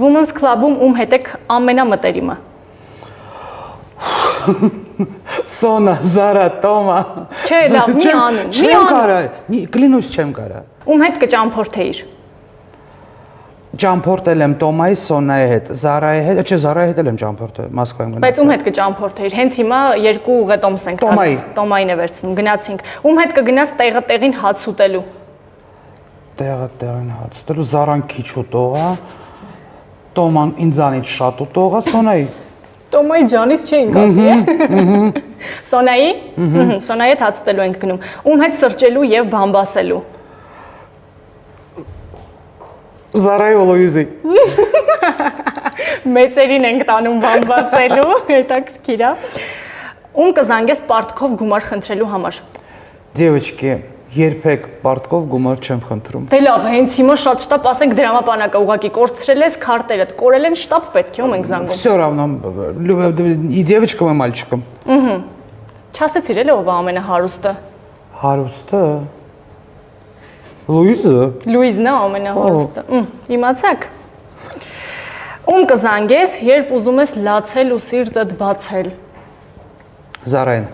Women's Club-ում ում հետ եք ամենամտերիմը։ Սոնա, Զարա, Տոմա։ Չէ, լավ, մի անում։ Չեմ կարա, կլինուս չեմ կարա։ Ում հետ կճամփորդեիր։ Ճամփորդել եմ Տոմայի, Սոնայի հետ, Զարայի հետ, չէ, Զարայի հետ եմ ճամփորդել, Մոսկվայում գնացել։ Բայց ում հետ կճամփորդեիր։ Հենց հիմա երկու ուղետոմս ենք տալիս։ Տոմային է վերցնում, գնացինք։ Ում հետ կգնաս տեղը տեղին հաց ուտելու։ Տեղը տեղին հաց ուտելու, Զարան քիչ ուտողա, Տոման ինձանից շատ ուտողա, Սոնայի։ Տոմայի ջանից չէինք ասի, է։ Սոնայի։ Սոնայի հետ հաց ուտելու ենք գնում։ Ում հետ սրճելու եւ բամբասելու։ Զարայի ու Լուիզի։ Մեծերին ենք տանում բամբասելու, հետաքրքիր է։ Ում կզանգես պարտքով գումար խնդրելու համար։ Девочки, երբեք պարտքով գումար չեմ խնդրում։ Դե լավ, հենց հիմա շատ շտապ ասենք դրամապանակը ուղակի կորցրել ես, քարտերդ կորել են, շտապ պետք է ում ենք զանգում։ Всё равно, и девочкам, и мальчикам։ Չասեցիր էլ ով է ամենահարուստը։ Հարուստը։ Լուիզը։ Լուիզն է ամենահարուստը։ Իմացաք։ Ում կզանգես, երբ ուզում ես լացել ու սիրտդ բացել։ Զարային։